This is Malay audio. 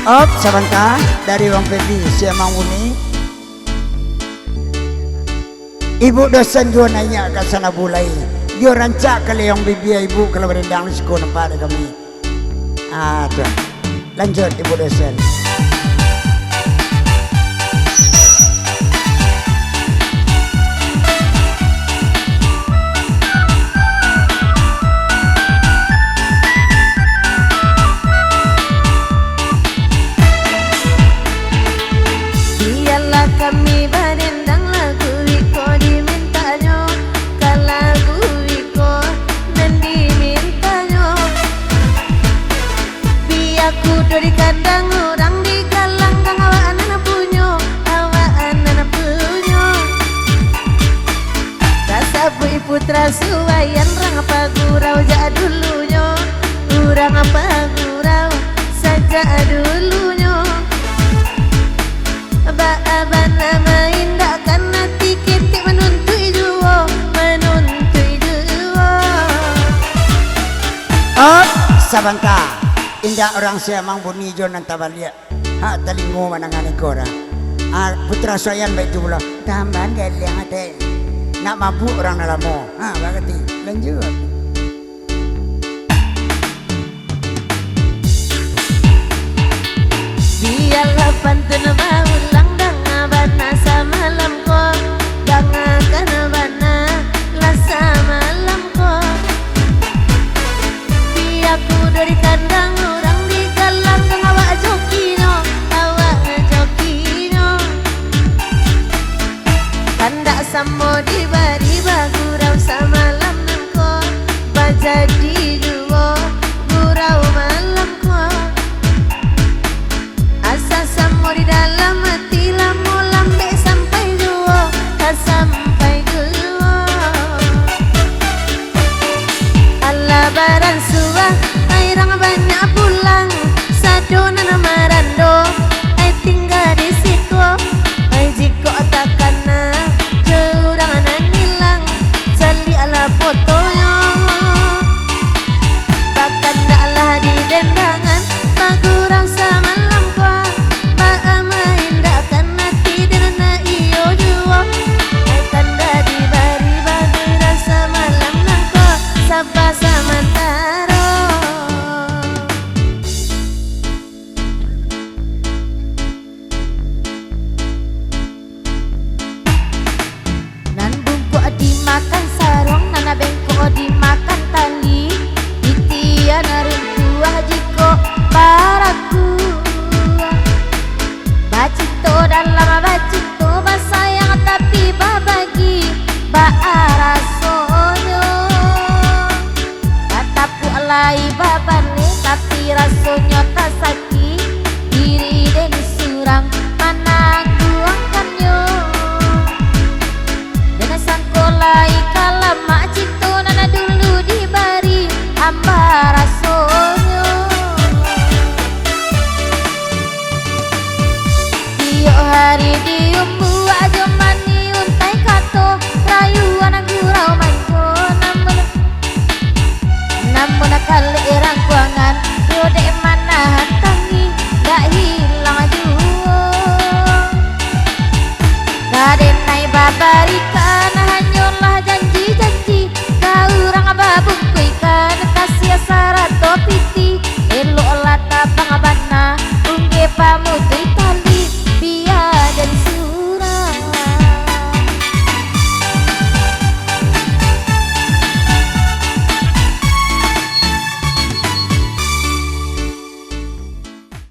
Op sebentar dari Wang Febi siamang uni. Ibu dosen juga nanya ke sana bulai. Dia rancak kali yang bibi ibu kalau berendang di sekolah nampak kami. Tuh. Lanjut ibu dosen. Kami berendang lagu Wiko dimintanya, ke lagu Wiko dan dimintanya. Biarku dari kandang orang di galang kang awak anak punya, awak anak punya. Rasa bui putra suwayan rang apa gurau ja dulunya, urang apa gurau saja dulunya. Abang nama indah karena tiket menuntui juo, menuntui juo. Op sebentar. Indah orang siamang bunyi jon nanti balik. Hak telingo manangan ikora. Putra soyan baik tu pula. Tambahan geleng ada. Nak mabuk orang dalam mo. Berarti lanjut. Biarlah pantun baulang danga bana samalam ko, danga kana bana la samalam ko. Biarku dari kandang orang di galang kang awak jokino, awak jokino. Kandak samo di bari bagurau samalam nangko, bajadi juo gurau malam ko. Asa samo di dalam hati lamu lambe sampai juo, sampai juo. Allah baran suah, airang banyak pulang, sadona marando, ai tinggal di situ, ai jiko takana, curang hilang, jali ala fotonya. Bahkan daklah di dendangan, magurang sama lampa, main dakkan hati dan iyo juo. Tanda di bari bagurang sama lam nangko, sabah sama taro. Nan bungkuk dimakan sarong, nana bengkok dimakan tali. Itia naruntua jiko baraku. Bacito dalam bacito basayang tapi babagi baarasonya. Kataku alai babane tapi rasanya tak sakit. Diri dan surang mana kuangkannya. Dan sangkolai kalam mak cito nana dulu dibari ambarasonya. Tiap hari diumbu aja mani untai kato, rayu anak gurau manco. Namun kali erang kuangan, yode mana hantangi, gak hilang juo. Gaden nai babarikan, hanyalah janji-janji, kau orang babungkuikan, tasia sarato piti, elok lata bang bana, ungge pamu